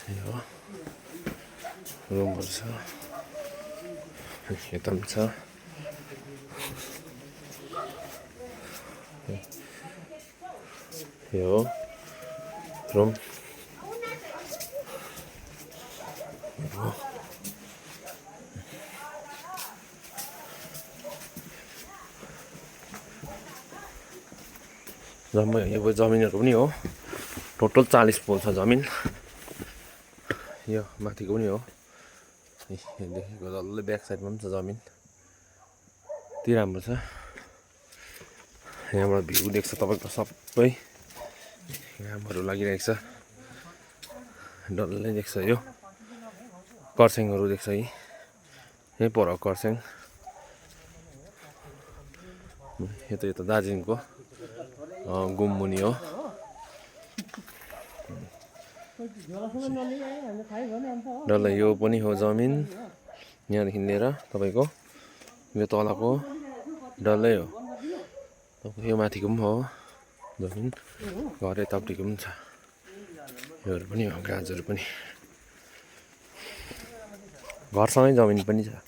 यो रुमहरु छ यता पनि छ यो रुम जम्मै यो जमिनहरु पनि हो टोटल 40 पोल छ जमिन यो माथिको पनि हो यहाँदेखिको डल्लै ब्याक साइडमा पनि छ जमिन ती राम्रो छ यहाँबाट भ्यू देख्छ तपाईको सबै कामहरु लागिरहेको छ डल्लै देख्छ यो कर्सेङहरु देख्छ यही पर कर्सेङ यता दार्जिलिङको गुम्मुनी हो डल्लै यो पनि हो जमिन यहाँदेखि लिएर तपाईको यो तलको डल्लै हो यो माथिको पनि हो जमिन घर यतापट्टिको पनि छ योहरु पनि हो गाजहरु पनि घरसँगै जमिन पनि छ